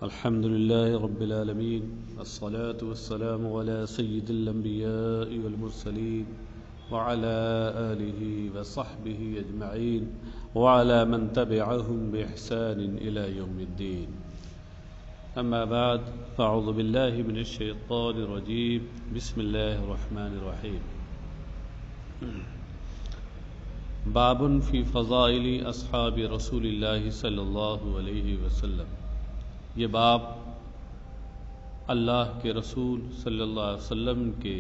الحمد لله رب العالمين الصلاة والسلام على سيد الأنبياء والمرسلين وعلى آله وصحبه أجمعين وعلى من تبعهم بإحسان إلى يوم الدين. أما بعد فأعوذ بالله من الشيطان الرجيم. بسم الله الرحمن الرحيم. باب في فضائل أصحاب رسول الله صلی اللہ علیہ وسلم. یہ باب اللہ کے رسول صلی اللہ علیہ وسلم کے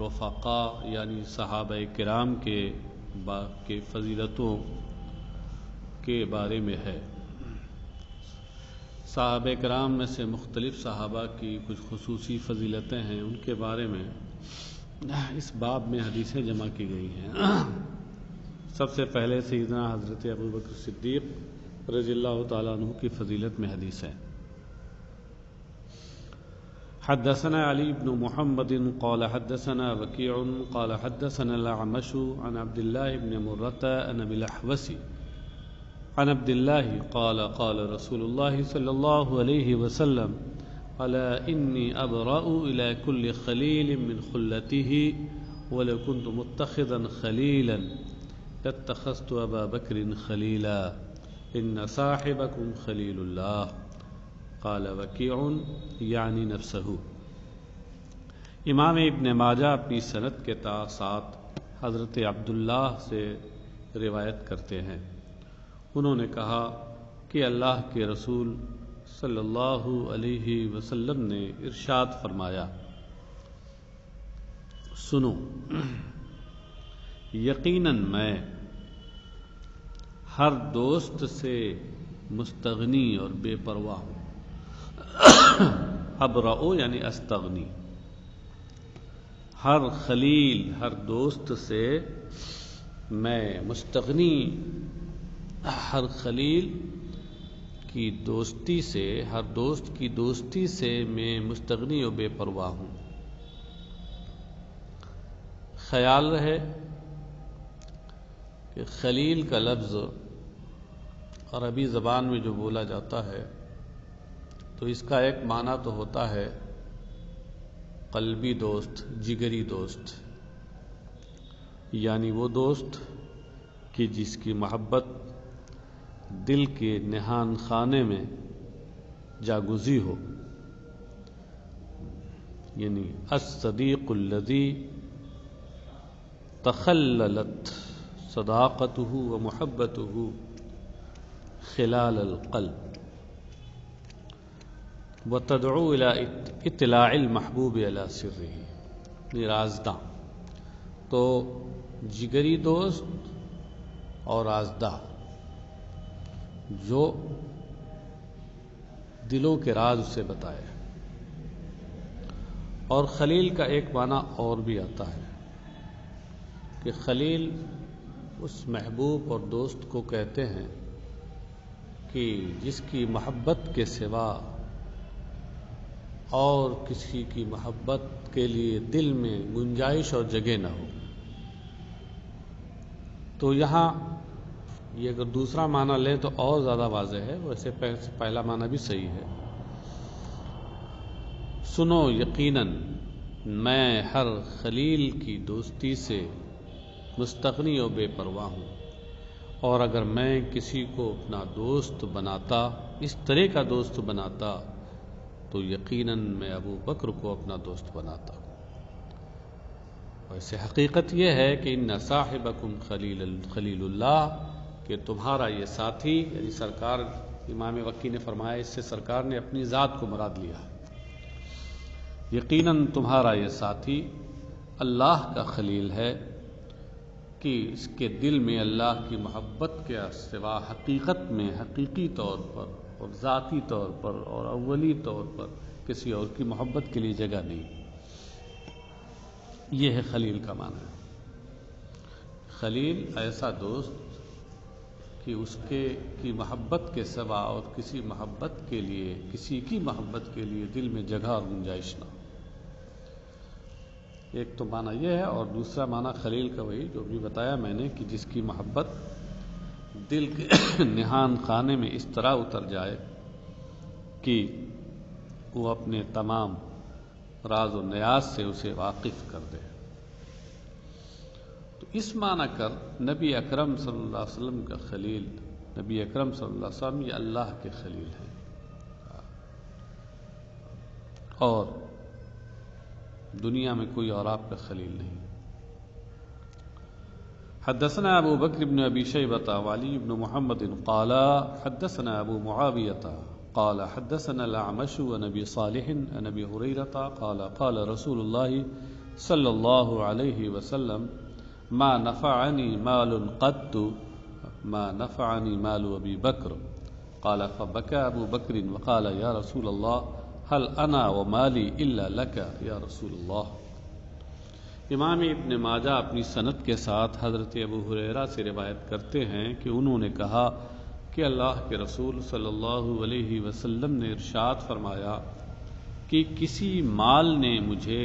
رفقاء یعنی صحابہ کرام کے فضیلتوں کے بارے میں ہے. صحابہ کرام میں سے مختلف صحابہ کی کچھ خصوصی فضیلتیں ہیں، ان کے بارے میں اس باب میں حدیثیں جمع کی گئی ہیں. سب سے پہلے سیدنا حضرت ابوبکر صدیق رضی اللہ تعالیٰ عنہ کی فضیلت میں حدیث ہے. حدثنا علی بن محمد قال حدثنا وکیع قال حدثنا الاعمش عن عبد الله بن مرة عن ابي الاحوص عن عبد الله قال قال رسول الله صلى الله عليه وسلم الا اني ابرأ الى كل خليل من خلته ولو كنت متخذا خليلا لاتخذت ابا بكر خليلا ان صاحبكم خليل الله قال وکیع یعنی نفسہ. امام ابن ماجہ اپنی سند کے ساتھ حضرت عبداللہ سے روایت کرتے ہیں. انہوں نے کہا کہ اللہ کے رسول صلی اللہ علیہ وسلم نے ارشاد فرمایا، سنو، یقیناً میں ہر دوست سے مستغنی اور بے پرواہ ہوں. ابرأ یعنی استغنی. ہر خلیل، ہر دوست سے میں مستغنی، ہر خلیل کی دوستی سے، ہر دوست کی دوستی سے میں مستغنی و بے پرواہ ہوں. خیال رہے کہ خلیل کا لفظ عربی زبان میں جو بولا جاتا ہے تو اس کا ایک معنی تو ہوتا ہے قلبی دوست، جگری دوست، یعنی وہ دوست کہ جس کی محبت دل کے نہان خانے میں جاگزی ہو، یعنی الصدیق الذی تخللت صداقته ومحبته خلال القلب وتدعو الى اطلاع المحبوب على سره. رازداں تو جگری دوست اور رازداں جو دلوں کے راز اسے بتائے. اور خلیل کا ایک معنی اور بھی آتا ہے کہ خلیل اس محبوب اور دوست کو کہتے ہیں کہ جس کی محبت کے سوا اور کسی کی محبت کے لیے دل میں گنجائش اور جگہ نہ ہو. تو یہاں یہ اگر دوسرا معنی لیں تو اور زیادہ واضح ہے، ویسے پہلا معنی بھی صحیح ہے. سنو، یقیناً میں ہر خلیل کی دوستی سے مستغنی و بے پرواہ ہوں، اور اگر میں کسی کو اپنا دوست بناتا، اس طرح کا دوست بناتا، تو یقیناً میں ابو بکر کو اپنا دوست بناتا. ویسے حقیقت یہ ہے کہ ان صاحبکم خلیل اللہ، کہ تمہارا یہ ساتھی، یعنی سرکار امام وکی نے فرمایا، اس سے سرکار نے اپنی ذات کو مراد لیا. یقیناً تمہارا یہ ساتھی اللہ کا خلیل ہے کہ اس کے دل میں اللہ کی محبت کے سوا حقیقت میں، حقیقی طور پر اور ذاتی طور پر اور اولی طور پر کسی اور کی محبت کے لیے جگہ نہیں. یہ ہے خلیل کا معنی. خلیل ایسا دوست کہ اس کی محبت کے سوا اور کسی کی محبت کے لیے دل میں جگہ اور گنجائش نہ. ایک تو معنی یہ ہے، اور دوسرا معنی خلیل کا وہی جو بھی بتایا میں نے کہ جس کی محبت دل کے نہان خانے میں اس طرح اتر جائے کہ وہ اپنے تمام راز و نیاز سے اسے واقف کر دے۔ تو اس معنی کر نبی اکرم صلی اللہ علیہ وسلم کا خلیل، نبی اکرم صلی اللہ علیہ وسلم یہ اللہ کے خلیل ہیں، اور دنیا میں کوئی اور آپ کا خلیل نہیں۔ حدثنا ابو بکر بن ابی شیبۃ وعلی بن محمد قال حدثنا ابو معاویۃ قال حدثنا الاعمش عن ابی صالح عن ابی ہریرۃ قال قال رسول اللہ صلی اللہ علیہ وسلم ما نفعنی مال قط ما نفعنی مال ابی بکر قال فبكى ابو بکر وقال یا رسول اللہ هل انا ومالی الا لك یا رسول اللہ۔ امام ابن ماجہ اپنی سند کے ساتھ حضرت ابو ہریرہ سے روایت کرتے ہیں کہ انہوں نے کہا کہ اللہ کے رسول صلی اللہ علیہ وسلم نے ارشاد فرمایا کہ کسی مال نے مجھے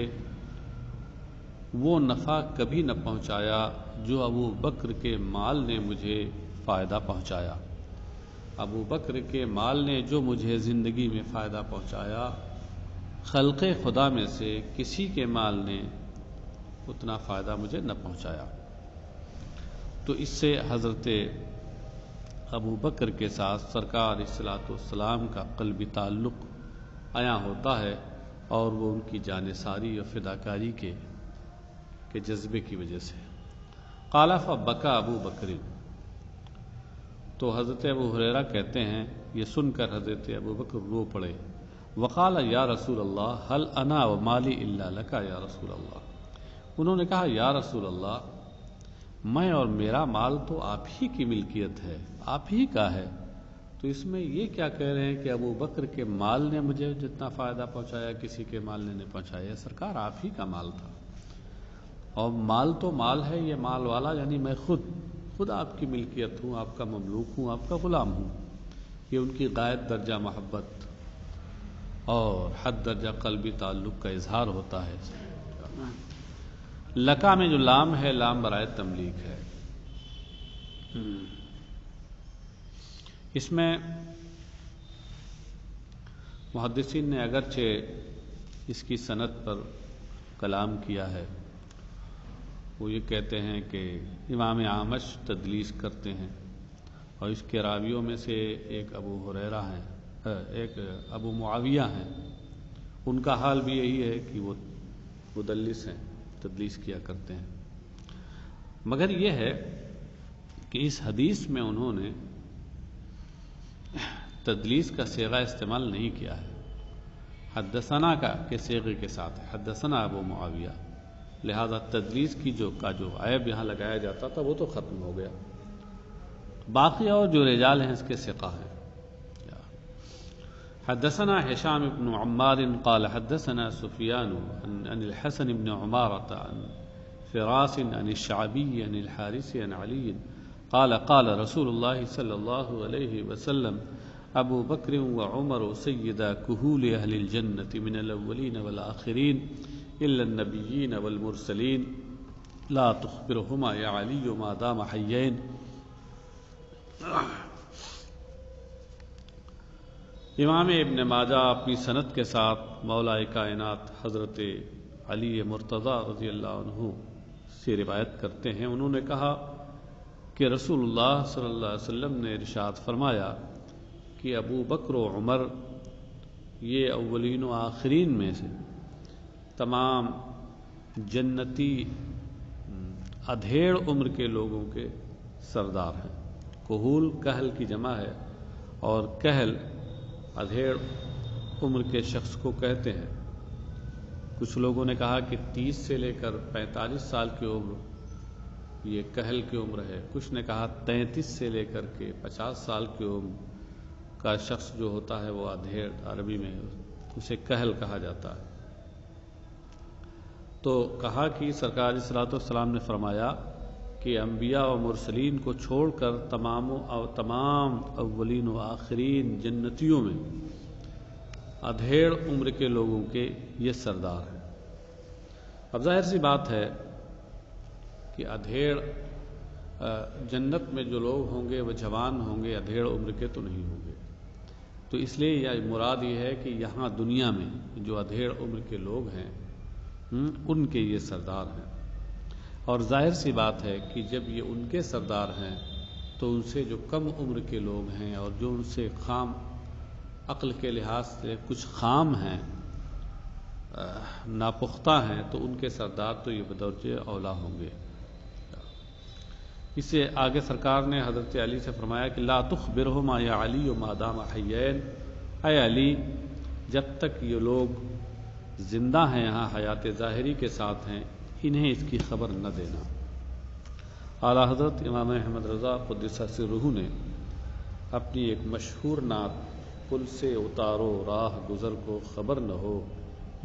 وہ نفع کبھی نہ پہنچایا جو ابو بکر کے مال نے مجھے فائدہ پہنچایا۔ ابو بکر کے مال نے جو مجھے زندگی میں فائدہ پہنچایا، خلق خدا میں سے کسی کے مال نے اتنا فائدہ مجھے نہ پہنچایا۔ تو اس سے حضرت ابو بکر کے ساتھ سرکار صلوات والسلام کا قلبی تعلق عیاں ہوتا ہے، اور وہ ان کی جانثاری اور فداکاری کے جذبے کی وجہ سے۔ قال فبکا ابو بکر، تو حضرت ابو ہریرہ کہتے ہیں یہ سن کر حضرت ابو بکر رو پڑے۔ وقال یا رسول اللہ هل انا ومالی الا لک یا رسول اللہ، انہوں نے کہا یا رسول اللہ میں اور میرا مال تو آپ ہی کی ملکیت ہے، آپ ہی کا ہے، تو اس میں یہ کیا کہہ رہے ہیں کہ ابو بکر کے مال نے مجھے جتنا فائدہ پہنچایا کسی کے مال نے نہیں پہنچایا؟ سرکار آپ ہی کا مال تھا، اور مال تو مال ہے، یہ مال والا یعنی میں خود آپ کی ملکیت ہوں، آپ کا مملوک ہوں، آپ کا غلام ہوں۔ یہ ان کی غائب درجہ محبت اور حد درجہ قلبی تعلق کا اظہار ہوتا ہے۔ لکا میں جو لام ہے لام برائے تملیک ہے۔ اس میں محدثین نے اگرچہ اس کی سند پر کلام کیا ہے، وہ یہ کہتے ہیں کہ امام اعمش تدلیس کرتے ہیں، اور اس کے راویوں میں سے ایک ابو ہریرہ ہیں، ایک ابو معاویہ ہیں، ان کا حال بھی یہی ہے کہ وہ مدلس ہیں، تدلیس کیا کرتے ہیں۔ مگر یہ ہے کہ اس حدیث میں انہوں نے تدلیس کا صیغہ استعمال نہیں کیا ہے، حدثنا کا کے صیغے کے ساتھ حدثنا ابو معاویہ، لہذا تدلیس کی جو عیب یہاں لگایا جاتا تھا وہ تو ختم ہو گیا۔ باقی اور جو رجال ہیں اس کے ثقہ ہیں۔ حدثنا هشام بن عمار قال حدثنا سفيان عن الحسن بن عمارة عن فراس عن الشعبي عن الحارث عن علي قال قال رسول الله صلى الله عليه وسلم ابو بكر وعمر سيدا كهول اهل الجنة من الاولين والآخرين الا النبيين والمرسلين لا تخبرهما يا علي ما دام حيين۔ امام ابن ماجہ اپنی سند کے ساتھ مولا کائنات حضرت علی مرتضیٰ رضی اللہ عنہ سے روایت کرتے ہیں، انہوں نے کہا کہ رسول اللہ صلی اللہ علیہ وسلم نے ارشاد فرمایا کہ ابو بکر و عمر یہ اولین و آخرین میں سے تمام جنتی ادھیڑ عمر کے لوگوں کے سردار ہیں۔ کہول کہل کی جمع ہے، اور کہل ادھیڑ عمر کے شخص کو کہتے ہیں۔ کچھ لوگوں نے کہا کہ 30 سے لے کر 45 سال کی عمر یہ کہل کی عمر ہے، کچھ نے کہا 33 سے لے کر کے 50 سال کی عمر کا شخص جو ہوتا ہے وہ ادھیڑ، عربی میں اسے کہل کہا جاتا ہے۔ تو کہا کہ سرکار صلوات والسلام نے فرمایا کہ انبیاء و مرسلین کو چھوڑ کر تمام اولین و آخرین جنتیوں میں ادھیڑ عمر کے لوگوں کے یہ سردار ہیں۔ اب ظاہر سی بات ہے کہ ادھیڑ جنت میں جو لوگ ہوں گے وہ جوان ہوں گے، ادھیڑ عمر کے تو نہیں ہوں گے۔ تو اس لیے یہ مراد یہ ہے کہ یہاں دنیا میں جو ادھیڑ عمر کے لوگ ہیں ان کے یہ سردار ہیں، اور ظاہر سی بات ہے کہ جب یہ ان کے سردار ہیں تو ان سے جو کم عمر کے لوگ ہیں اور جو ان سے خام عقل کے لحاظ سے کچھ خام ہیں، ناپختہ ہیں، تو ان کے سردار تو یہ بدرجہ اولا ہوں گے۔ اس سے آگے سرکار نے حضرت علی سے فرمایا کہ لا تخبرہما یا علی ما دام حیین، اے علی جب تک یہ لوگ زندہ ہیں، یہاں حیات ظاہری کے ساتھ ہیں، انہیں اس کی خبر نہ دینا۔ اعلیٰ حضرت امام احمد رضا قدس سرہ نے اپنی ایک مشہور نعت پل سے اتارو راہ گزر کو خبر نہ ہو،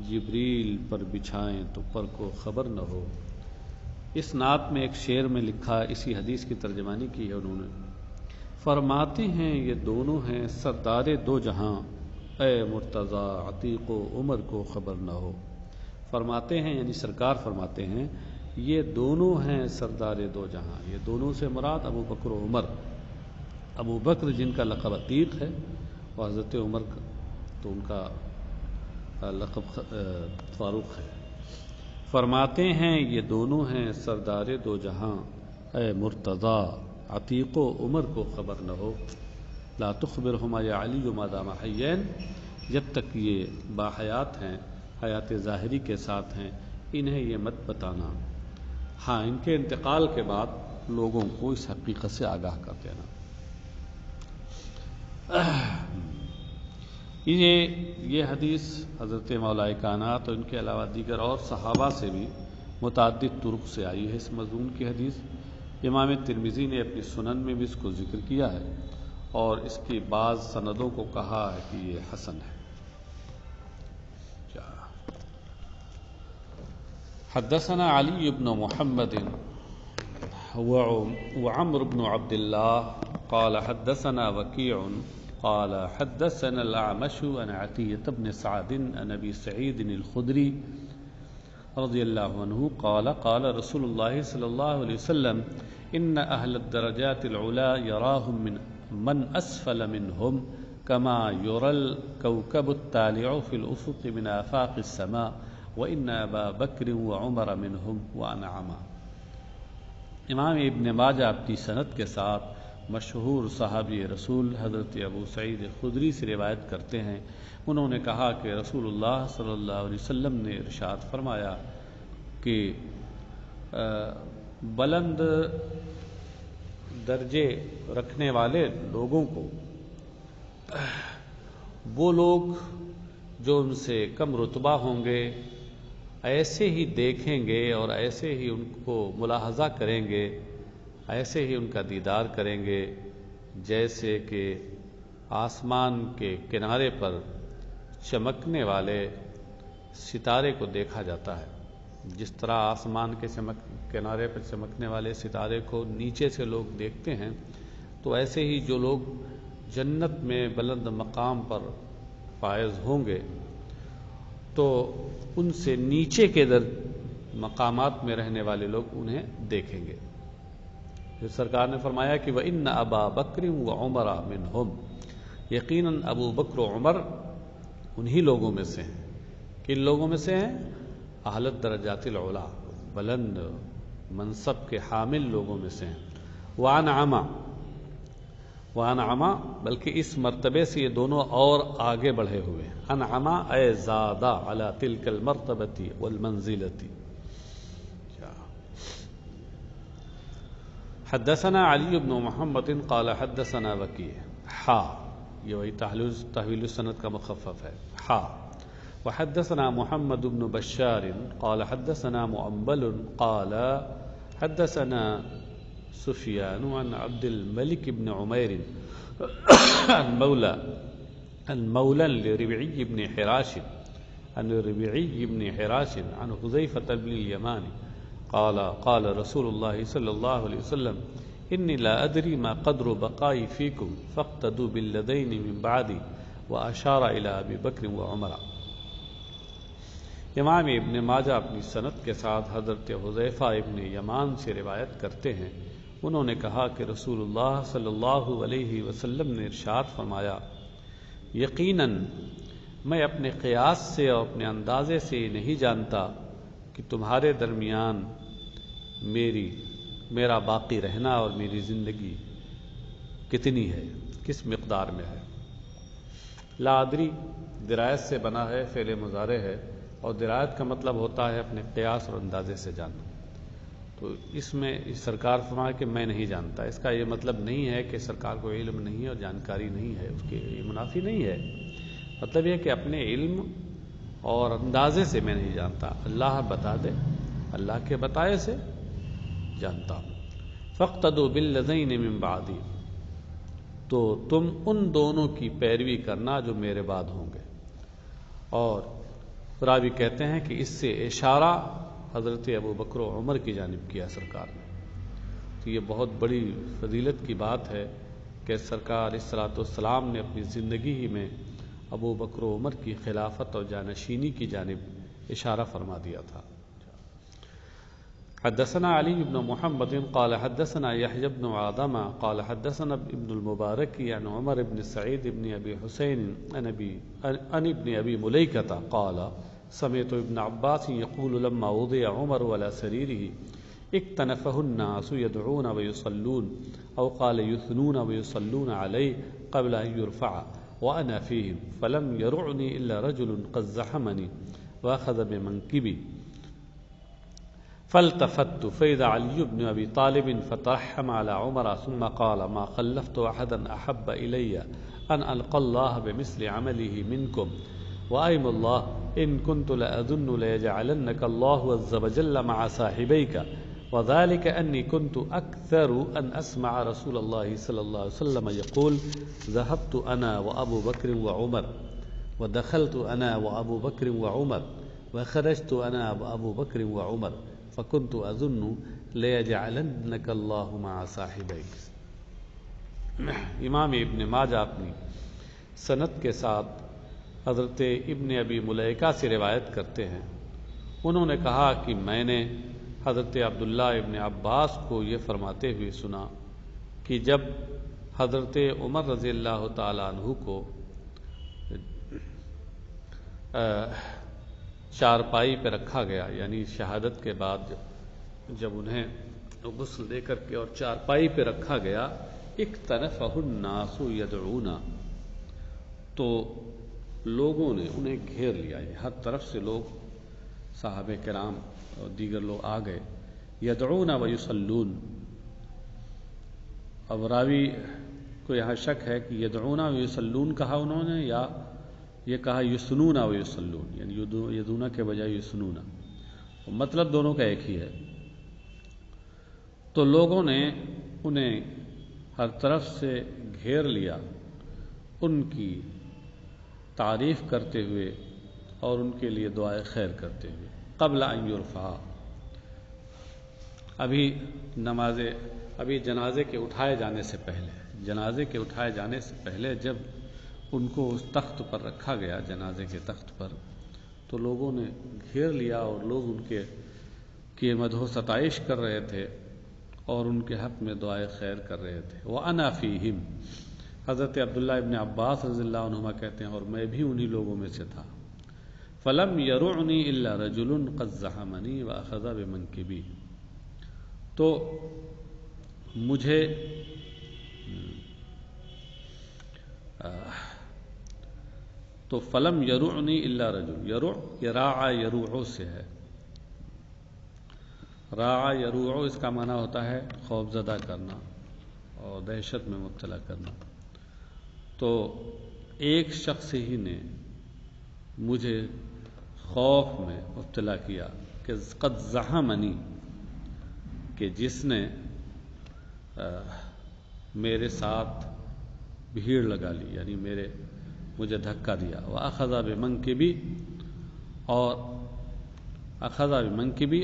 جبریل پر بچھائیں تو پر کو خبر نہ ہو، اس نعت میں ایک شعر میں لکھا، اسی حدیث کی ترجمانی کی ہے انہوں نے۔ فرماتے ہیں یہ دونوں ہیں سردار دو جہاں، اے مرتضیٰ عتیق و عمر کو خبر نہ ہو۔ فرماتے ہیں یعنی سرکار فرماتے ہیں یہ دونوں ہیں سردار دو جہاں، یہ دونوں سے مراد ابو بکر و عمر، ابو بکر جن کا لقب عتیق ہے اور حضرت عمر تو ان کا لقب فاروق ہے۔ فرماتے ہیں یہ دونوں ہیں سردار دو جہاں، اے مرتضیٰ عتیق و عمر کو خبر نہ ہو، لا تخبرہما یا علی ما دام حیین، جب تک یہ باحیات ہیں، حیات ظاہری کے ساتھ ہیں، انہیں یہ مت بتانا، ہاں ان کے انتقال کے بعد لوگوں کو اس حقیقت سے آگاہ کر دینا۔ یہ حدیث حضرت مولا کائنات اور ان کے علاوہ دیگر اور صحابہ سے بھی متعدد طرق سے آئی ہے۔ اس مضمون کی حدیث امام ترمذی نے اپنی سنن میں بھی اس کو ذکر کیا ہے اور اس کی بعض سندوں کو کہا ہے کہ یہ حسن ہے۔ حدثنا علی بن محمد وعمر بن عبد الله قال حدثنا وكيع قال حدثنا الأعمش عن عطية بن سعد عن أبي سعيد الخدري رضي الله عنه قال قال رسول الله صلى الله عليه وسلم إن أهل الدرجات العلى يراهم من أسفل منهم كما يرى الكوكب الطالع في الأفق من آفاق السماء وإن أبا بكر وعمر منهم وأنعما۔ امام ابن ماجہ اپنی سند کے ساتھ مشہور صحابی رسول حضرت ابو سعید خدری سے روایت کرتے ہیں، انہوں نے کہا کہ رسول اللہ صلی اللہ علیہ وسلم نے ارشاد فرمایا کہ بلند درجے رکھنے والے لوگوں کو وہ لوگ جو ان سے کم رتبہ ہوں گے ایسے ہی دیکھیں گے اور ایسے ہی ان کو ملاحظہ کریں گے، ایسے ہی ان کا دیدار کریں گے جیسے کہ آسمان کے کنارے پر چمکنے والے ستارے کو دیکھا جاتا ہے۔ جس طرح آسمان کے کنارے پر چمکنے والے ستارے کو نیچے سے لوگ دیکھتے ہیں، تو ایسے ہی جو لوگ جنت میں بلند مقام پر فائز ہوں گے تو ان سے نیچے کے مقامات میں رہنے والے لوگ انہیں دیکھیں گے۔ پھر سرکار نے فرمایا کہ وَإِنَّ أَبَا بَكْرٍ وَعُمَرَ مِنْهُمْ، یقیناً ابو بکر و عمر انہی لوگوں میں سے ہیں۔ کن لوگوں میں سے ہیں؟ اہل الدرجات العلا، بلند منصب کے حامل لوگوں میں سے ہیں۔ وَأَنْعَمَا بلکہ اس مرتبے سے یہ دونوں اور آگے بڑھے ہوئے ہیں۔ انعما اے زادہ علی تلک المرتبۃ والمنزلۃ۔ حدثنا علی بن محمد قال حدثنا وکیع یہ وہی تحویل السند کا مخفف ہے۔ وحدثنا محمد بن بشار قال حدثنا مؤمل قال حدثنا سفیان عن عبد الملك بن عمير عن مولى لربعي بن حراش عن ربعي بن حراش عن حذيفة بن اليمان قال قال رسول الله صلى الله عليه وسلم إني لا أدري ما قدر بقائي فيكم فاقتدوا بالذين من بعدي وأشار إلى أبي بكر وعمر۔ امام ابن ماجہ اپنی سند کے ساتھ حضرت حذیفہ ابن یمان سے روایت کرتے ہیں، انہوں نے کہا کہ رسول اللہ صلی اللہ علیہ وسلم نے ارشاد فرمایا یقیناً میں اپنے قیاس سے اور اپنے اندازے سے یہ نہیں جانتا کہ تمہارے درمیان میرا باقی رہنا اور میری زندگی کتنی ہے، کس مقدار میں ہے۔ لا ادری درایت سے بنا ہے، فعل مضارع ہے، اور درایت کا مطلب ہوتا ہے اپنے قیاس اور اندازے سے جاننا۔ تو اس میں سرکار فرمایا کہ میں نہیں جانتا، اس کا یہ مطلب نہیں ہے کہ سرکار کو علم نہیں ہے اور جانکاری نہیں ہے، اس کے یہ منافی نہیں ہے۔ مطلب یہ کہ اپنے علم اور اندازے سے میں نہیں جانتا، اللہ بتا دے، اللہ کے بتائے سے جانتا ہوں۔ فاقتدوا بالذین من بعدی، تو تم ان دونوں کی پیروی کرنا جو میرے بعد ہوں گے۔ اور راوی کہتے ہیں کہ اس سے اشارہ حضرت ابو بکر و عمر کی جانب کیا سرکار نے۔ تو یہ بہت بڑی فضیلت کی بات ہے کہ سرکار علیہ السلام نے اپنی زندگی ہی میں ابو بکر و عمر کی خلافت اور جانشینی کی جانب اشارہ فرما دیا تھا۔ حدثنا علی بن محمد قال حدثنا يحيى بن آدم قال حدثنا ابن المبارك عن عمر بن سعيد بن أبي حسين عن ابن أبي مليكة قال سمعت ابن عباس يقول لما وضع عمر على سريره اكتنفه الناس يدعون ويصلون أو قال يثنون ويصلون عليه قبل أن يرفع وأنا فيهم فلم يرعني إلا رجل قد زحمني وأخذ بمنكبي فالتفت فإذا علي بن أبي طالب فترحم على عمر ثم قال ما خلفت أحدا أحب إلي أن ألقى الله بمثل عمله منكم وأيم الله إن كنت لأظن ليجعلنك الله عز وجل مع صاحبيك وذلك أني كنت أكثر أن أسمع رسول الله صلى الله عليه وسلم يقول ذهبت أنا وأبو بكر وعمر ودخلت أنا وأبو بكر وعمر وخرجت أنا وأبو بكر وعمر فكنت أظن ليجعلنك الله مع صاحبيك۔ امام ابن ماجہ اپنی سند کے ساتھ حضرت ابن ابی ملیکہ سے روایت کرتے ہیں، انہوں نے کہا کہ میں نے حضرت عبداللہ ابن عباس کو یہ فرماتے ہوئے سنا کہ جب حضرت عمر رضی اللہ تعالیٰ عنہ کو چارپائی پہ رکھا گیا، یعنی شہادت کے بعد جب انہیں غسل دے کر کے اور چارپائی پہ رکھا گیا، اکتنفہ الناس یدعون، تو لوگوں نے انہیں گھیر لیا، ہر طرف سے لوگ صحابہ کرام اور دیگر لوگ آ گئے، یدعون و یصلون۔ اب راوی کو یہاں شک ہے کہ یدعون و یصلون کہا انہوں نے یا یہ کہا یسنون و یصلون، یعنی یدعون کے بجائے یسنون، مطلب دونوں کا ایک ہی ہے۔ تو لوگوں نے انہیں ہر طرف سے گھیر لیا، ان کی تعریف کرتے ہوئے اور ان کے لیے دعائے خیر کرتے ہوئے، قبل ان یرفع، ابھی جنازے کے اٹھائے جانے سے پہلے، جب ان کو اس تخت پر رکھا گیا، جنازے کے تخت پر، تو لوگوں نے گھیر لیا اور لوگ ان کے مدح و ستائش کر رہے تھے اور ان کے حق میں دعائے خیر کر رہے تھے۔ وَأَنَا فِيهِمْ، حضرت عبداللہ ابن عباس رضی اللہ عنہما کہتے ہیں اور میں بھی انہی لوگوں میں سے تھا۔ فَلَمْ يَرُعْنِي إِلَّا رَجُلٌ قَدْ زَحَمَنِي وَأَخَذَ بِمَنْكِبِي، تو مجھے تو فلم یرعنی الا رجل، یراع یروع سے ہے، راع یروع اس کا معنی ہوتا ہے خوف زدہ کرنا اور دہشت میں مبتلا کرنا۔ تو ایک شخص ہی نے مجھے خوف میں مبتلا کیا کہ قد زحمنی، کہ جس نے میرے ساتھ بھیڑ لگا لی، یعنی مجھے دھکا دیا۔ وَأَخَذَ بِمَنْكِبِي،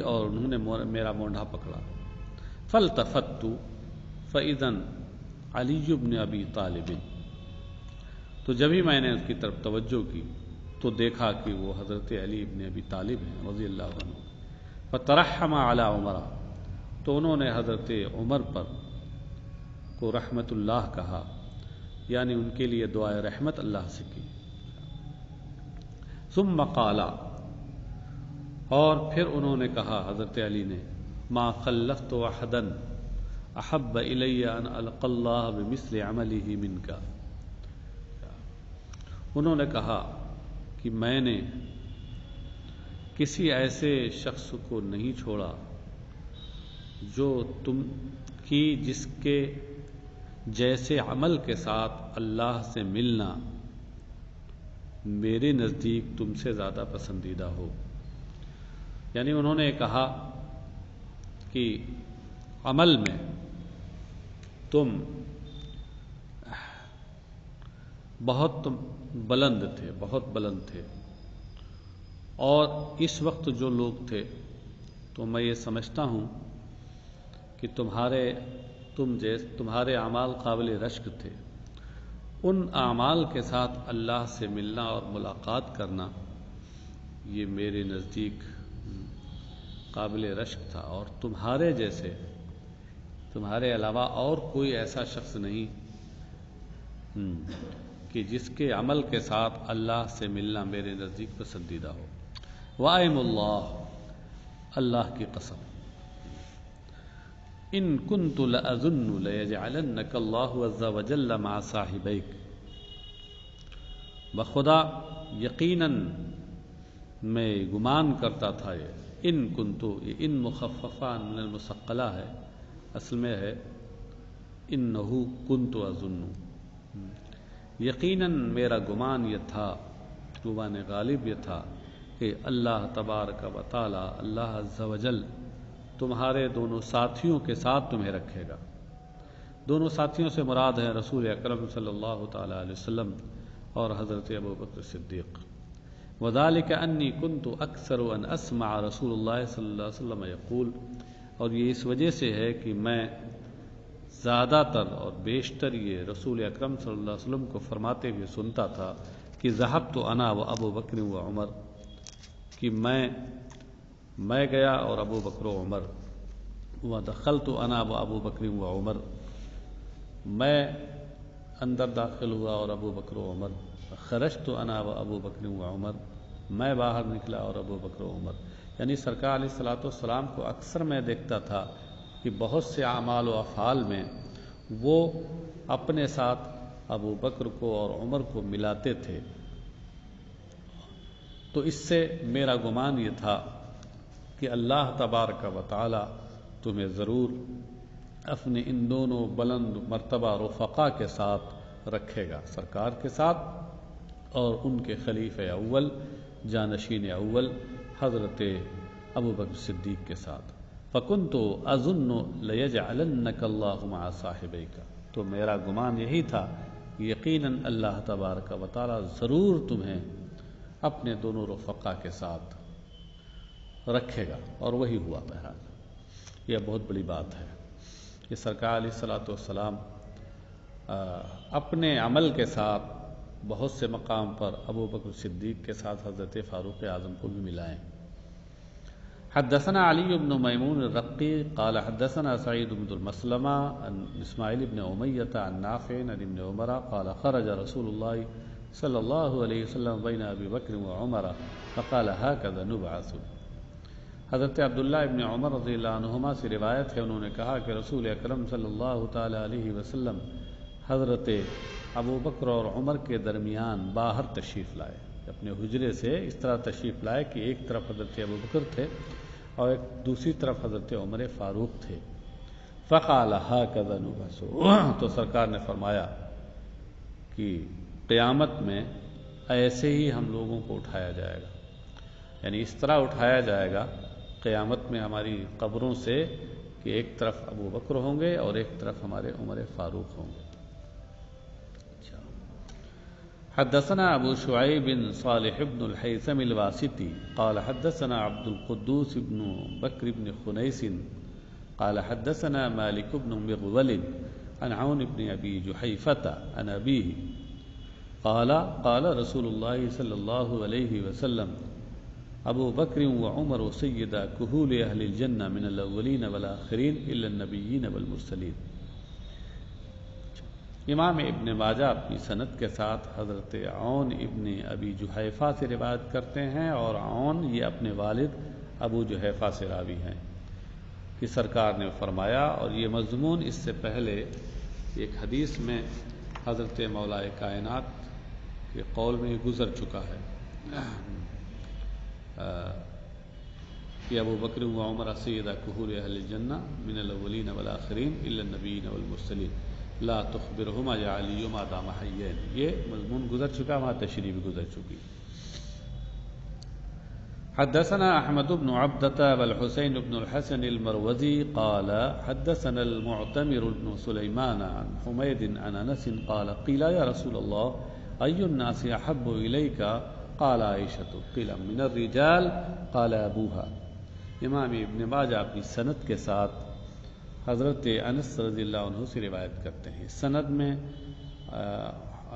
اور انہوں نے میرا مونڈھا پکڑا۔ فَالْتَفَتُّ فَإِذًا عَلِيُّ بْنُ أَبِي طَالِبٍ، تو جب ہی میں نے اس کی طرف توجہ کی تو دیکھا کہ وہ حضرت علی بن ابی طالب ہیں رضی اللہ عنہ۔ فَتَرَحَّمَ عَلَى عُمَرَ، تو انہوں نے حضرت عمر پر کو رحمت اللہ کہا۔ یعنی ان کے لیے دعائے رحمت اللہ سے کی۔ ثم قال، اور پھر انہوں نے کہا، حضرت علی نے، ما خلفت احدا احب الی ان القى اللہ بمثل عمله منک، انہوں نے کہا کہ میں نے کسی ایسے شخص کو نہیں چھوڑا جو تم کی جس کے جیسے عمل کے ساتھ اللہ سے ملنا میرے نزدیک تم سے زیادہ پسندیدہ ہو۔ یعنی انہوں نے کہا کہ عمل میں تم بہت بلند تھے، اور اس وقت جو لوگ تھے تو میں یہ سمجھتا ہوں کہ تمہارے اعمال قابل رشک تھے، ان اعمال کے ساتھ اللہ سے ملنا اور ملاقات کرنا یہ میرے نزدیک قابل رشک تھا، اور تمہارے جیسے، تمہارے علاوہ اور کوئی ایسا شخص نہیں کہ جس کے عمل کے ساتھ اللہ سے ملنا میرے نزدیک پسندیدہ ہو۔ وَأَيْمُ اللَّهِ، اللہ کی قسم، ان كنت لأظن ليجعلنك الله عز وجل مع صاحبيك، بخدا یقیناً میں گمان کرتا تھا، ان کنتو، یہ ان مخففہ من المثقلہ ہے، اصل میں ہے انہو کنت اظن، یقیناً میرا گمان یہ تھا، گمان غالب یہ تھا کہ اللہ تبارک و تعالی، اللہ عز و جل تمہارے دونوں ساتھیوں کے ساتھ تمہیں رکھے گا۔ دونوں ساتھیوں سے مراد ہے رسول اکرم صلی اللہ تعالی علیہ وسلم اور حضرت ابوبکر صدیق۔ وذلك انی کنت اکثر ان اسمع رسول اللہ صلی اللہ علیہ وسلم یقول، اور یہ اس وجہ سے ہے کہ میں زیادہ تر اور بیشتر یہ رسول اکرم صلی اللہ علیہ وسلم کو فرماتے ہوئے سنتا تھا کہ ذہبت انا و ابو بکر و عمر، کہ میں گیا اور ابو بکر و عمر، ودخلت انا و ابو بکر و عمر، میں اندر داخل ہوا اور ابو بکر و عمر، خرجت انا و ابو بکر و عمر، میں باہر نکلا اور ابو بکر و عمر۔ یعنی سرکار علیہ الصلوۃ والسلام کو اکثر میں دیکھتا تھا کہ بہت سے اعمال و افعال میں وہ اپنے ساتھ ابو بکر کو اور عمر کو ملاتے تھے، تو اس سے میرا گمان یہ تھا کہ اللہ تبارک و تعالی تمہیں ضرور اپنے ان دونوں بلند مرتبہ رفقا کے ساتھ رکھے گا، سرکار کے ساتھ اور ان کے خلیفہ اول، جانشین اول حضرت ابوبکر صدیق کے ساتھ۔ فَكُنْتُ أَظُنُّ لَيَجْعَلَنَّكَ اللَّهُ مَعَ صَاحِبَيْكَ، تو میرا گمان یہی تھا یقیناً اللہ تبارک و تعالی ضرور تمہیں اپنے دونوں رفقا کے ساتھ رکھے گا، اور وہی ہوا۔ بہرحال یہ بہت بڑی بات ہے کہ سرکار علیہ الصلوۃ والسلام اپنے عمل کے ساتھ بہت سے مقام پر ابو بکر صدیق کے ساتھ حضرت فاروق اعظم کو بھی ملائیں۔ حدثنا علی بن میمون الرقی قال حدثنا سعید بن المسلمہ عن اسماعیل بن امیہ عن نافع عن ابن عمر قال خرج رسول اللہ صلی اللہ علیہ وسلم بین ابی بکر و عمر فقال هكذا نبعث۔ حضرت عبداللہ ابن عمر رضی اللہ عنہما سے روایت ہے، انہوں نے کہا کہ رسول اکرم صلی اللہ تعالی علیہ وسلم حضرت ابو بکر اور عمر کے درمیان باہر تشریف لائے، اپنے حجرے سے اس طرح تشریف لائے کہ ایک طرف حضرت ابو بکر تھے اور ایک دوسری طرف حضرت عمر فاروق تھے۔ فقال هكذا نبعث، تو سرکار نے فرمایا کہ قیامت میں ایسے ہی ہم لوگوں کو اٹھایا جائے گا، یعنی اس طرح اٹھایا جائے گا قیامت میں ہماری قبروں سے کہ ایک طرف ابو بکر ہوں گے اور ایک طرف ہمارے عمر فاروق ہوں گے۔ حدثنا ابو شعیب بن صالح بن الحیثم الواسطی قال حدثنا عبد القدوس بن بکر بن خنیس قال حدثنا مالک بن مغول عن عون بن ابی جحیفۃ عن ابیہ قال قال رسول اللہ صلی اللہ علیہ وسلم ابو بکر و عمر و سیدہ کہول اہل الجنہ من الاولین والآخرین الا النبیین والمرسلین۔ امام ابن ماجہ اپنی سند کے ساتھ حضرت عون ابن ابی جحیفہ سے روایت کرتے ہیں، اور عون یہ اپنے والد ابو جحیفہ سے راوی ہیں کہ سرکار نے فرمایا، اور یہ مضمون اس سے پہلے ایک حدیث میں حضرت مولا کائنات کے قول میں گزر چکا ہے کہ ابو بکر و عمر سیدہ کہور اہل الجنہ من الاولین والآخرین الا النبیین والمرسلین لا تخبرہما یا علی ما دام حیین. یہ مضمون گزر چکا، وہاں تشریح بھی گزر چکی. حدثنا احمد بن عبدة والحسين بن الحسن المروزي قال حدثنا المعتمر بن سليمان عن حميد عن انس قال قيل يا رسول الله اي الناس احب اليك قال عائشة قيل من الرجال قال ابوها. امام ابن ماجہ اپنی سند کے ساتھ حضرت انس رضی اللہ عنہ سے روایت کرتے ہیں. سند میں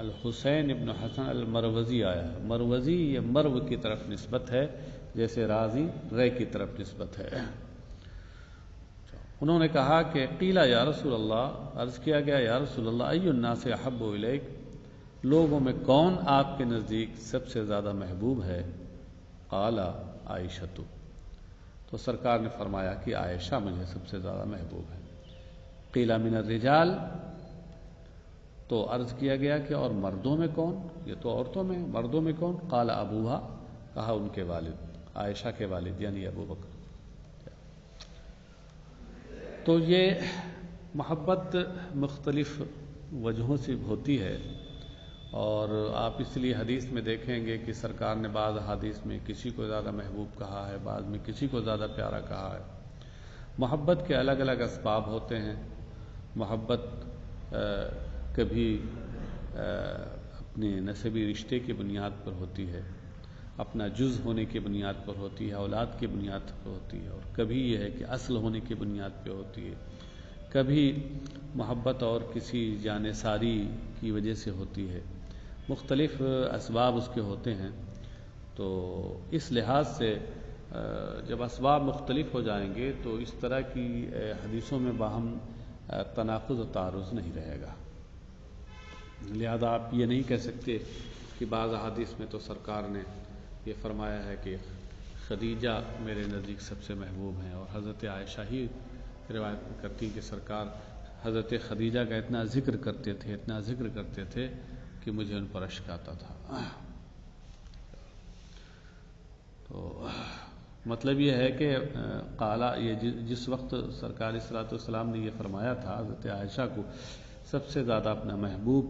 الحسین ابن حسن المروزی آیا ہے. مروزی یہ مرو کی طرف نسبت ہے، جیسے رازی رے کی طرف نسبت ہے. انہوں نے کہا کہ قیل یا رسول اللہ، عرض کیا گیا یا رسول اللہ ای الناس احب الیک، لوگوں میں کون آپ کے نزدیک سب سے زیادہ محبوب ہے؟ قال عائشہ، تو سرکار نے فرمایا کہ عائشہ مجھے سب سے زیادہ محبوب ہے. قیل من الرجال، تو عرض کیا گیا کہ اور مردوں میں کون؟ یہ تو عورتوں میں، مردوں میں کون؟ قال ابوہا، کہا ان کے والد، عائشہ کے والد یعنی ابو بکر. تو یہ محبت مختلف وجہوں سے ہوتی ہے، اور آپ اس لیے حدیث میں دیکھیں گے کہ سرکار نے بعض حدیث میں کسی کو زیادہ محبوب کہا ہے، بعض میں کسی کو زیادہ پیارا کہا ہے. محبت کے الگ الگ اسباب ہوتے ہیں. محبت کبھی اپنے نسبی رشتے کی بنیاد پر ہوتی ہے، اپنا جز ہونے کی بنیاد پر ہوتی ہے، اولاد کی بنیاد پر ہوتی ہے، اور کبھی یہ ہے کہ اصل ہونے کی بنیاد پہ ہوتی ہے. کبھی محبت اور کسی جانثاری کی وجہ سے ہوتی ہے. مختلف اسباب اس کے ہوتے ہیں. تو اس لحاظ سے جب اسباب مختلف ہو جائیں گے تو اس طرح کی حدیثوں میں باہم تناقض و تعارض نہیں رہے گا. لہذا آپ یہ نہیں کہہ سکتے کہ بعض احادیث میں تو سرکار نے یہ فرمایا ہے کہ خدیجہ میرے نزدیک سب سے محبوب ہیں، اور حضرت عائشہ ہی روایت کرتی کہ سرکار حضرت خدیجہ کا اتنا ذکر کرتے تھے کہ مجھے ان پر اشک آتا تھا. تو مطلب یہ ہے کہ قالا، یہ جس وقت سرکار صلی والسلام نے یہ فرمایا تھا حضرت عائشہ کو سب سے زیادہ اپنا محبوب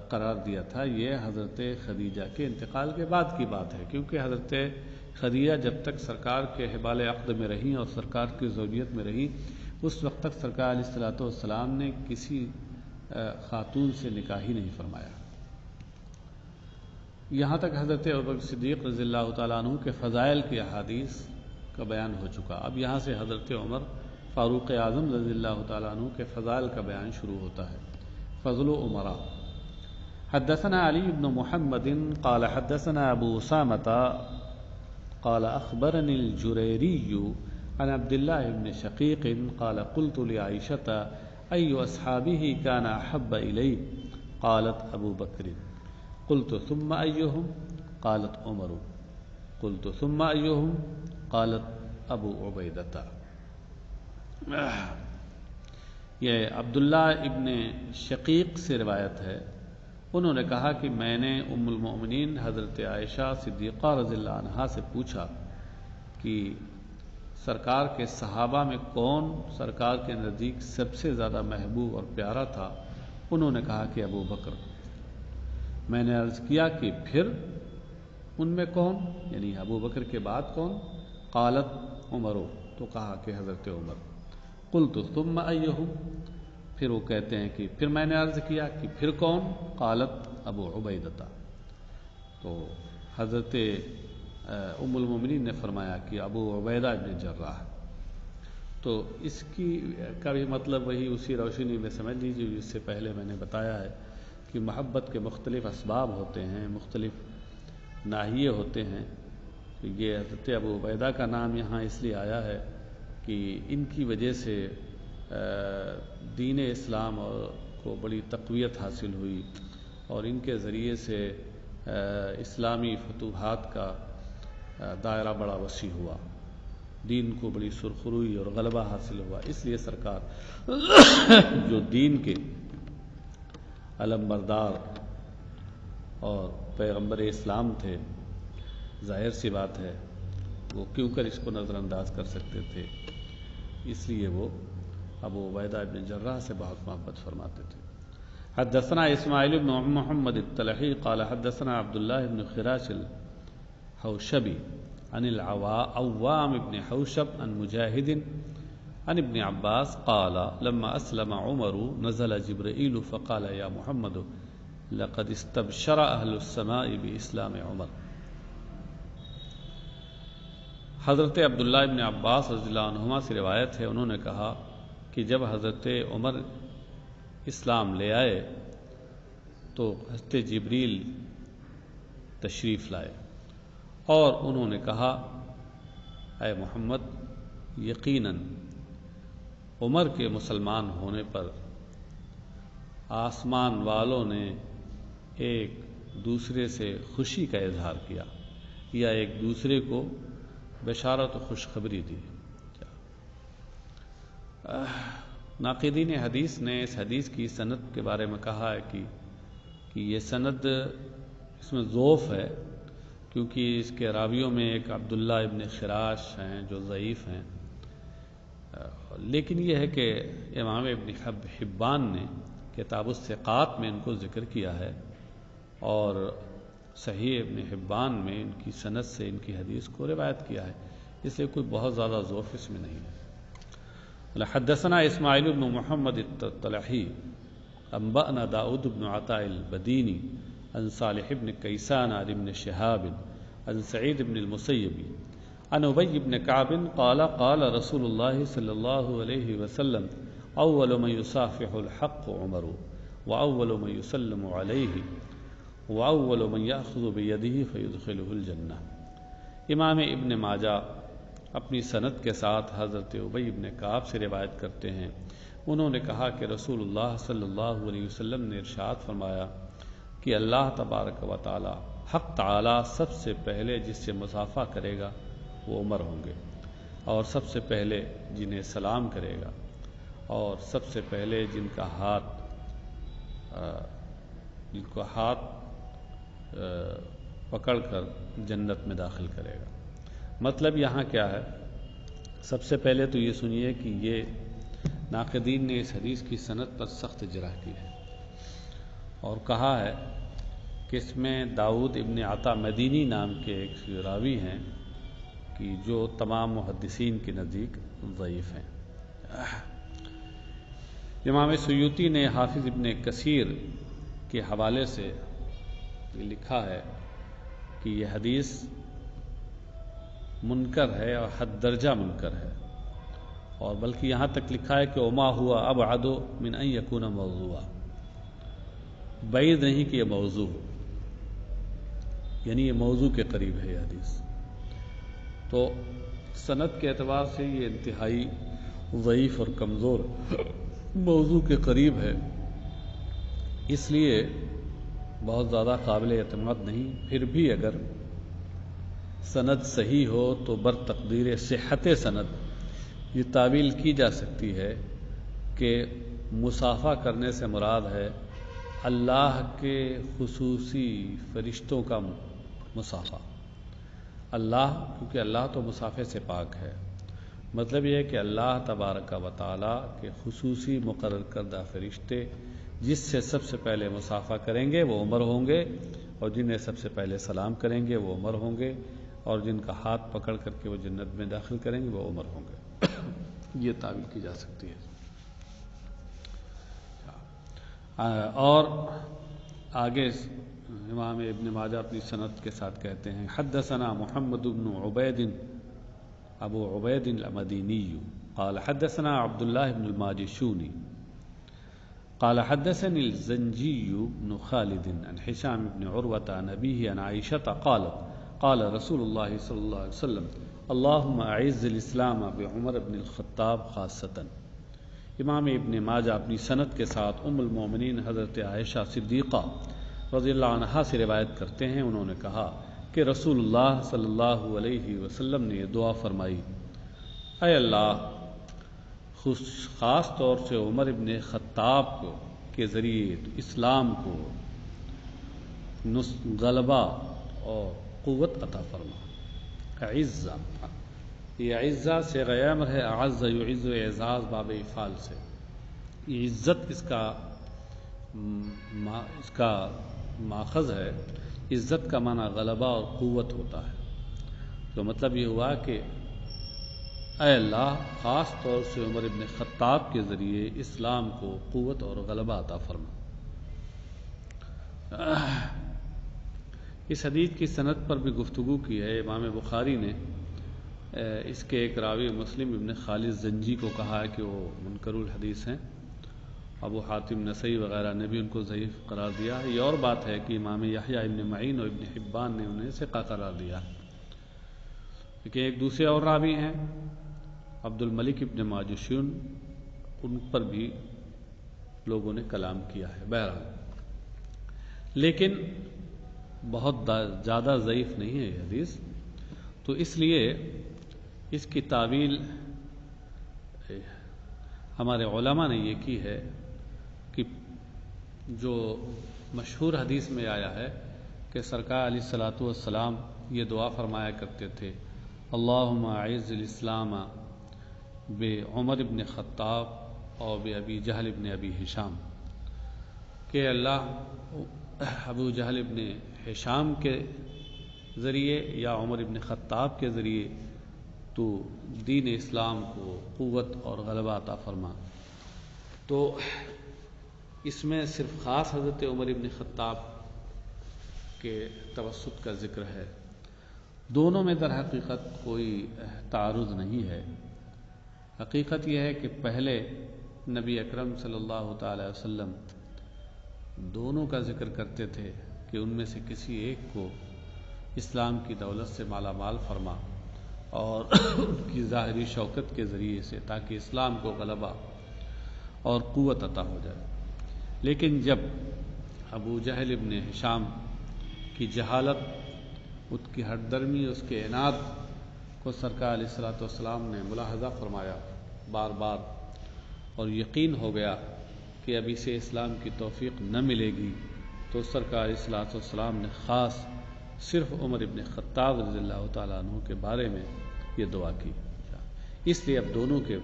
قرار دیا تھا، یہ حضرت خدیجہ کے انتقال کے بعد کی بات ہے. کیونکہ حضرت خدیجہ جب تک سرکار کے حبال عقد میں رہیں اور سرکار کی زوجیت میں رہیں، اس وقت تک سرکار علیہ السلام نے کسی خاتون سے نکاح ہی نہیں فرمایا. یہاں تک حضرت ابوبکر صدیق رضی اللہ تعالیٰ عنہ کے فضائل کی احادیث کا بیان ہو چکا. اب یہاں سے حضرت عمر فاروق اعظم رضی اللہ تعالیٰ عنہ کے فضائل کا بیان شروع ہوتا ہے. فضل و عمرہ. حدثنا علی بن محمد قال حدثنا ابو اسامة قال اخبرني الجريري عن عبد الله بن شقيق قال قلت لعائشة اي اصحابه كان احب اليه قالت ابو بكر قلت ثم ايهم قالت عمر قلت ثم ايهم قالت ابو عبیدہ. یہ عبداللہ ابن شقیق سے روایت ہے. انہوں نے کہا کہ میں نے ام المؤمنین حضرت عائشہ صدیقہ رضی اللہ عنہا سے پوچھا کہ سرکار کے صحابہ میں کون سرکار کے نزدیک سب سے زیادہ محبوب اور پیارا تھا. انہوں نے کہا کہ ابو بکر. میں نے عرض کیا کہ پھر ان میں کون، یعنی ابو بکر کے بعد کون؟ قالت عمر، تو کہا کہ حضرت عمر. قلت ثم ایہم، پھر وہ کہتے ہیں کہ پھر میں نے عرض کیا کہ پھر کون؟ قالت ابو عبیدہ. تو حضرت ام المومنین نے فرمایا کہ ابو عبیدہ بن جراح. تو اس کا بھی مطلب وہی اسی روشنی میں سمجھ لیجیے جس سے پہلے میں نے بتایا ہے کہ محبت کے مختلف اسباب ہوتے ہیں، مختلف ناحیے ہوتے ہیں. تو یہ حضرت ابو عبیدہ کا نام یہاں اس لیے آیا ہے کہ ان کی وجہ سے دین اسلام اور کو بڑی تقویت حاصل ہوئی اور ان کے ذریعے سے اسلامی فتوحات کا دائرہ بڑا وسیع ہوا، دین کو بڑی سرخروئی اور غلبہ حاصل ہوا۔ اس لیے سرکار جو دین کے علمبردار اور پیغمبر اسلام تھے، ظاہر سی بات ہے وہ کیوں کر اس کو نظر انداز کر سکتے تھے، اس لیے وہ ابو عبیدہ بن جراح سے بہت محبت فرماتے تھے۔ حدثنا اسماعیل بن محمد الطلحی قال حدثنا عبداللہ بن خراش الحوشبی عن العوام بن حوشب عن مجاہد عن ابن عباس قال لما اسلم عمر نزل جبرائیل فقال یا محمد لقد استبشر اہل السماء باسلام عمر۔ حضرت عبداللہ ابن عباس رضی اللہ عنہما سے روایت ہے، انہوں نے کہا کہ جب حضرت عمر اسلام لے آئے تو حضرت جبریل تشریف لائے اور انہوں نے کہا اے محمد، یقیناً عمر کے مسلمان ہونے پر آسمان والوں نے ایک دوسرے سے خوشی کا اظہار کیا یا ایک دوسرے کو بشارت و خوشخبری دی۔ ناقدین حدیث نے اس حدیث کی سند کے بارے میں کہا ہے کہ یہ سند اس میں ضعف ہے، کیونکہ اس کے راویوں میں ایک عبداللہ ابن خراش ہیں جو ضعیف ہیں، لیکن یہ ہے کہ امام ابن حبان نے کتاب الثقات میں ان کو ذکر کیا ہے اور صحیح ابن حبان میں ان کی سند سے ان کی حدیث کو روایت کیا ہے، اس لیے کوئی بہت زیادہ ضعف اس میں نہیں ہے۔ حدثنا اسماعیل بن محمد الطلحی انبأنا داؤد بن عطاء البدینی عن صالح بن کیسان عن ابن شہاب عن سعید بن المسیب عن ابی بن کعب قال قال رسول اللہ صلی اللہ علیہ وسلم اول من یصافح الحق عمر واول من یسلم علیہ واول من یأخذ بیدہ فیدخلہ الجنہ۔ امام ابن ماجہ اپنی سند کے ساتھ حضرت ابی بن کعب سے روایت کرتے ہیں، انہوں نے کہا کہ رسول اللہ صلی اللہ علیہ وسلم نے ارشاد فرمایا کہ اللہ تبارک و تعالی حق تعالی سب سے پہلے جس سے مصافحہ کرے گا وہ عمر ہوں گے، اور سب سے پہلے جنہیں سلام کرے گا اور سب سے پہلے جن کا ہاتھ پکڑ کر جنت میں داخل کرے گا۔ مطلب یہاں کیا ہے؟ سب سے پہلے تو یہ سنیے کہ یہ ناقدین نے اس حدیث کی سند پر سخت جرح کی ہے اور کہا ہے کہ اس میں داؤد ابن عطا مدینی نام کے ایک راوی ہیں کہ جو تمام محدثین کے نزدیک ضعیف ہیں۔ امام سیوطی نے حافظ ابن کثیر کے حوالے سے لکھا ہے کہ یہ حدیث منکر ہے اور حد درجہ منکر ہے، اور بلکہ یہاں تک لکھا ہے کہ وما ہوا ابعد من ان یکون موضوعا، بعید نہیں کہ یہ موضوع ہو، یعنی یہ موضوع کے قریب ہے یہ حدیث۔ تو سند کے اعتبار سے یہ انتہائی ضعیف اور کمزور موضوع کے قریب ہے، اس لیے بہت زیادہ قابل اعتماد نہیں۔ پھر بھی اگر سند صحیح ہو تو بر تقدیر صحت سند یہ تعویل کی جا سکتی ہے کہ مصافحہ کرنے سے مراد ہے اللہ کے خصوصی فرشتوں کا مصافحہ، کیونکہ اللہ تو مصافحے سے پاک ہے، مطلب یہ ہے کہ اللہ تبارک و تعالی کے خصوصی مقرر کردہ فرشتے جس سے سب سے پہلے مصافحہ کریں گے وہ عمر ہوں گے، اور جنہیں سب سے پہلے سلام کریں گے وہ عمر ہوں گے، اور جن کا ہاتھ پکڑ کر کے وہ جنت میں داخل کریں گے وہ عمر ہوں گے۔ یہ تعویل کی جا سکتی ہے۔ اور آگے امام ابن ماجہ اپنی سند کے ساتھ کہتے ہیں حدثنا محمد بن عبید ابو عبید المدینی قال حدثنا عبد الله بن الماجشونی قال حدثني الزنجي بن خالد عن حشام بن عروة عن أبيه عن عائشة قالت قال رسول الله صلى الله عليه وسلم اللهم أعز الإسلام بعمر بن الخطاب خاصة، امام ابن ماجہ اپنی سند کے ساتھ ام المومنین حضرت عائشہ صدیقہ رضی اللہ عنہا سے روایت کرتے ہیں، انہوں نے کہا کہ رسول اللہ صلی اللہ علیہ وسلم نے یہ دعا فرمائی: اے اللہ، خاص طور سے عمر ابن خطاب کے ذریعے اسلام کو غلبہ اور قوت عطا فرما۔ عزہ، یہ عزہ سے غیامر ہے، اعز یعز اعزاز باب افعال سے، یہ عزت اس کا ماخذ ہے۔ عزت کا معنی غلبہ اور قوت ہوتا ہے، تو مطلب یہ ہوا کہ اے اللہ، خاص طور سے عمر ابن خطاب کے ذریعے اسلام کو قوت اور غلبہ عطا فرما۔ اس حدیث کی سند پر بھی گفتگو کی ہے۔ امام بخاری نے اس کے ایک راوی مسلم ابن خالد زنجی کو کہا ہے کہ وہ منکر الحدیث ہیں، ابو حاتم نسائی وغیرہ نے بھی ان کو ضعیف قرار دیا ہے۔ یہ اور بات ہے کہ امام یحییٰ ابن معین اور ابن حبان نے انہیں ثقہ قرار دیا ہے، لیکن ایک دوسرے اور راوی ہیں عبد الملک ابن ماجشون، ان پر بھی لوگوں نے کلام کیا ہے۔ بہرحال لیکن بہت زیادہ ضعیف نہیں ہے یہ حدیث، تو اس لیے اس کی تعویل ہمارے علماء نے یہ کی ہے کہ جو مشہور حدیث میں آیا ہے کہ سرکار علیہ الصلاۃ والسلام یہ دعا فرمایا کرتے تھے: اللہم اعز الاسلام بعمر ابن خطاب اور بابی جہل ابن ابی ہشام، کہ اللہ ابو جہل ابن ہشام کے ذریعے یا عمر ابن خطاب کے ذریعے تو دین اسلام کو قوت اور غلبہ عطا فرما۔ تو اس میں صرف خاص حضرت عمر ابن خطاب کے توسط کا ذکر ہے، دونوں میں در حقیقت کوئی تعارض نہیں ہے۔ حقیقت یہ ہے کہ پہلے نبی اکرم صلی اللہ تعالی وسلم دونوں کا ذکر کرتے تھے کہ ان میں سے کسی ایک کو اسلام کی دولت سے مالا مال فرما اور ان کی ظاہری شوکت کے ذریعے سے، تاکہ اسلام کو غلبہ اور قوت عطا ہو جائے۔ لیکن جب ابو جہل ابن ہشام کی جہالت، اس کی ہٹ درمی، اس کے عناد کو سرکار علیہ الصلوۃ والسلام نے ملاحظہ فرمایا بار بار، اور یقین ہو گیا کہ اب اسے اسلام کی توفیق نہ ملے گی، تو سرکار علیہ الصلوۃ والسلام نے خاص صرف عمر ابن خطاب رضی اللہ تعالیٰ عنہ کے بارے میں یہ دعا کی۔ اس لیے اب دونوں کے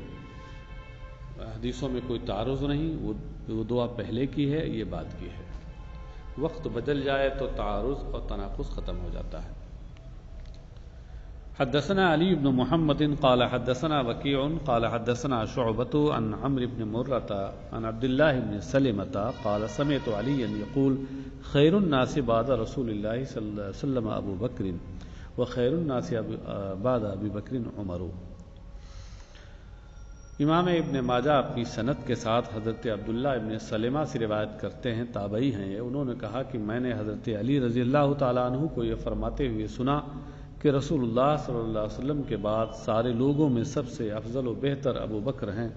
حدیثوں میں کوئی تعارض نہیں، وہ دعا پہلے کی ہے، یہ بات کی ہے۔ وقت بدل جائے تو تعارض اور تناقض ختم ہو جاتا ہے۔ حدثنا علی بن محمد قال حدثنا وکیع قال حدثنا شعبة عن عمرو بن مرة عن عبد الله بن سلمة قال سمعت عليا يقول خير الناس بعد رسول الله صلى الله عليه وسلم ابو بکر وخير الناس بعد ابی بکر عمر۔ امام ابن ماجہ اپنی سند کے ساتھ حضرت عبداللہ ابن سلمہ سے روایت کرتے ہیں، تابعی ہیں یہ، انہوں نے کہا کہ میں نے حضرت علی رضی اللہ تعالیٰ عنہ کو یہ فرماتے ہوئے سنا کہ رسول اللہ صلی اللہ علیہ وسلم کے بعد سارے لوگوں میں سب سے افضل و بہتر ابو بکر ہیں،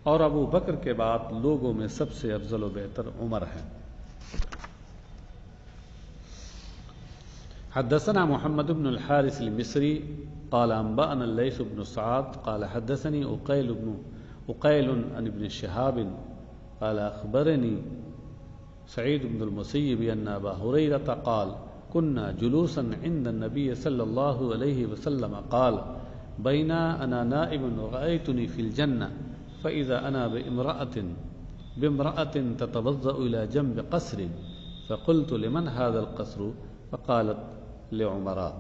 اور ابو بکر کے بعد لوگوں میں سب سے افضل و بہتر عمر ہیں۔ حدثنا محمد بن الحارث المصری قال انبأنا الليث بن سعد قال حدثني عقيل عن ابن شهاب قال اخبرني سعيد بن المسيب ان ابا هريرة قال كنا جلوسا عند النبي صلى الله عليه وسلم قال بين انا نائم ورأيتني في الجنة فإذا انا بامرأة تتوضأ الى جنب قصر فقلت لمن هذا القصر فقالت لعمر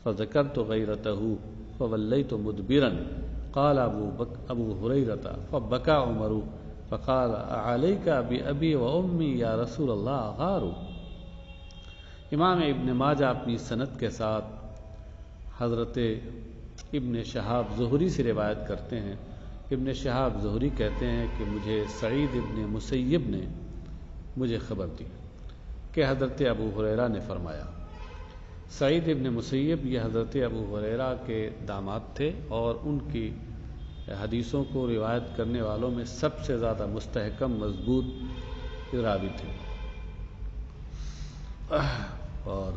فذكرت غيرته فوليت مدبرا قال ابو هريرة فبكى عمر فقال اعليك بأبي وأمي يا رسول الله غار۔ امام ابن ماجہ اپنی سند کے ساتھ حضرت ابن شہاب زہری سے روایت کرتے ہیں۔ ابن شہاب زہری کہتے ہیں کہ مجھے سعید ابن مسیب نے مجھے خبر دی کہ حضرت ابو ہریرہ نے فرمایا۔ سعید ابن مسیب یہ حضرت ابو ہریرہ کے داماد تھے اور ان کی حدیثوں کو روایت کرنے والوں میں سب سے زیادہ مستحکم مضبوط راوی تھے، اور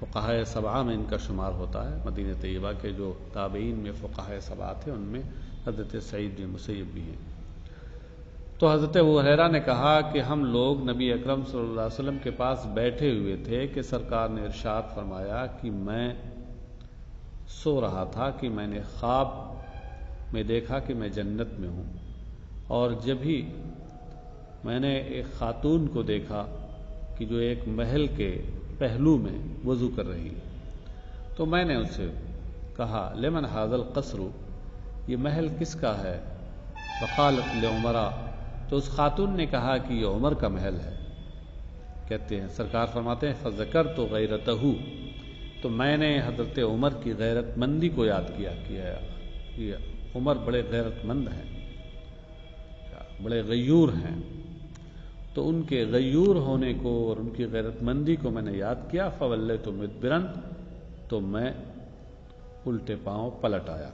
فقہائے سبعہ میں ان کا شمار ہوتا ہے۔ مدینہ طیبہ کے جو تابعین میں فقہائے سبعہ تھے ان میں حضرت سعید بن مسیب بھی ہیں۔ تو حضرت ابو ہریرہ نے کہا کہ ہم لوگ نبی اکرم صلی اللہ علیہ وسلم کے پاس بیٹھے ہوئے تھے کہ سرکار نے ارشاد فرمایا کہ میں سو رہا تھا کہ میں نے خواب میں دیکھا کہ میں جنت میں ہوں، اور جب ہی میں نے ایک خاتون کو دیکھا کہ جو ایک محل کے پہلو میں وضو کر رہی ہے، تو میں نے اس سے کہا لمن ھذا القصر، یہ محل کس کا ہے؟ فقالت لعمرہ، تو اس خاتون نے کہا کہ یہ عمر کا محل ہے۔ کہتے ہیں سرکار فرماتے ہیں فذکرت غیرتہ، تو میں نے حضرت عمر کی غیرت مندی کو یاد کیا کہ عمر بڑے غیرت مند ہیں، بڑے غیور ہیں، تو ان کے غیور ہونے کو اور ان کی غیرت مندی کو میں نے یاد کیا۔ فولیت مدبرا، تو میں الٹے پاؤں پلٹ آیا،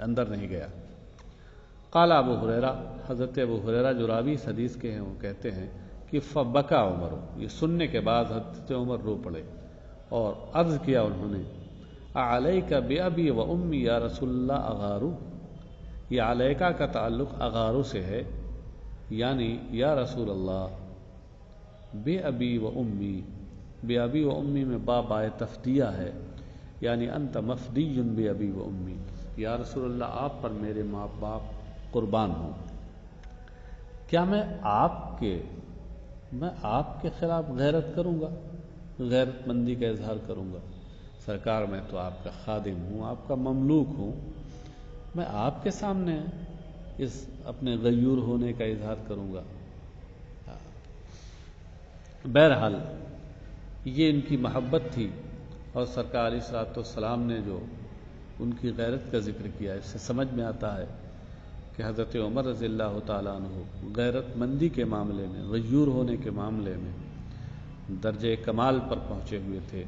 اندر نہیں گیا۔ قال ابو ہریرہ، حضرت ابو ہریرہ جو راوی اس حدیث کے ہیں وہ کہتے ہیں کہ فبکا عمر، یہ سننے کے بعد حضرت عمر رو پڑے اور عرض کیا انہوں نے اعلیک بابی و امی یا رسول اللہ اغارو، یہ علیکہ کا تعلق اغارو سے ہے، یعنی یا رسول اللہ بے ابی و امی، بے ابی و امی میں بائے تفدیہ ہے، یعنی انت مفدی بے ابی و امی، یا رسول اللہ آپ پر میرے ماں باپ قربان ہوں، کیا میں آپ کے خلاف غیرت کروں گا، غیرت مندی کا اظہار کروں گا؟ سرکار میں تو آپ کا خادم ہوں، آپ کا مملوک ہوں، میں آپ کے سامنے اس اپنے غیور ہونے کا اظہار کروں گا؟ بہرحال یہ ان کی محبت تھی، اور سرکار علیہ الصلوۃ والسلام نے جو ان کی غیرت کا ذکر کیا، اس سے سمجھ میں آتا ہے کہ حضرت عمر رضی اللہ تعالیٰ عنہ غیرت مندی کے معاملے میں، غیور ہونے کے معاملے میں درجہ کمال پر پہنچے ہوئے تھے،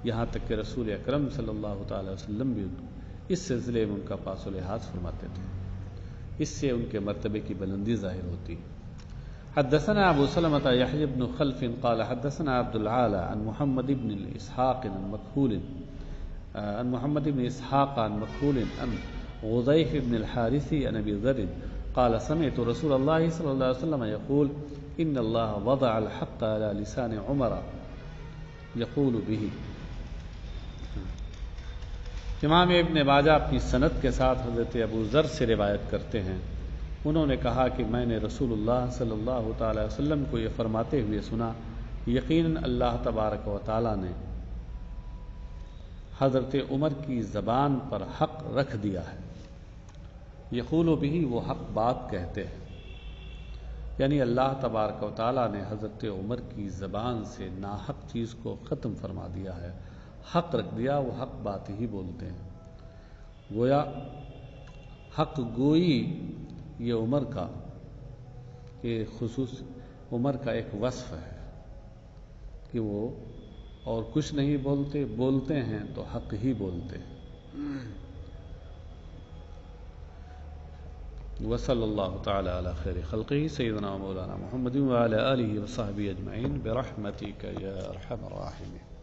یہاں تک کہ رسول اکرم صلی اللہ تعالیٰ وسلم بھی اس سلسلے میں ان کا پاس و لحاظ فرماتے تھے۔ اس سے ان کے مرتبے کی بلندی ظاہر ہوتی۔ حدثنا ابو سلمة يحيى بن خلف قال حدثنا عبد العالى عن محمد بن اسحاق عن مكحول عن غضيف بن الحارث عن ابي ذر قال سمعت رسول الله صلى الله عليه وسلم يقول ان الله وضع الحق على لسان عمر يقول به۔ امام ابن ماجہ اپنی سند کے ساتھ حضرت ابو ذر سے روایت کرتے ہیں، انہوں نے کہا کہ میں نے رسول اللہ صلی اللہ تعالی وسلم کو یہ فرماتے ہوئے سنا، یقیناً اللہ تبارک و تعالی نے حضرت عمر کی زبان پر حق رکھ دیا ہے، یقول بھی وہ حق بات کہتے ہیں، یعنی اللہ تبارک و تعالی نے حضرت عمر کی زبان سے ناحق چیز کو ختم فرما دیا ہے، حق رکھ دیا، وہ حق بات ہی بولتے ہیں۔ گویا حق گوئی یہ عمر کا ایک خصوص، عمر کا ایک وصف ہے کہ وہ اور کچھ نہیں بولتے ہیں تو حق ہی بولتے ہیں۔ وصلی اللہ تعالی علی خیر خلقہ سیدنا مولانا محمد وعلی آلہ وصحبہ اجمعین برحمتک یا ارحم الراحمین۔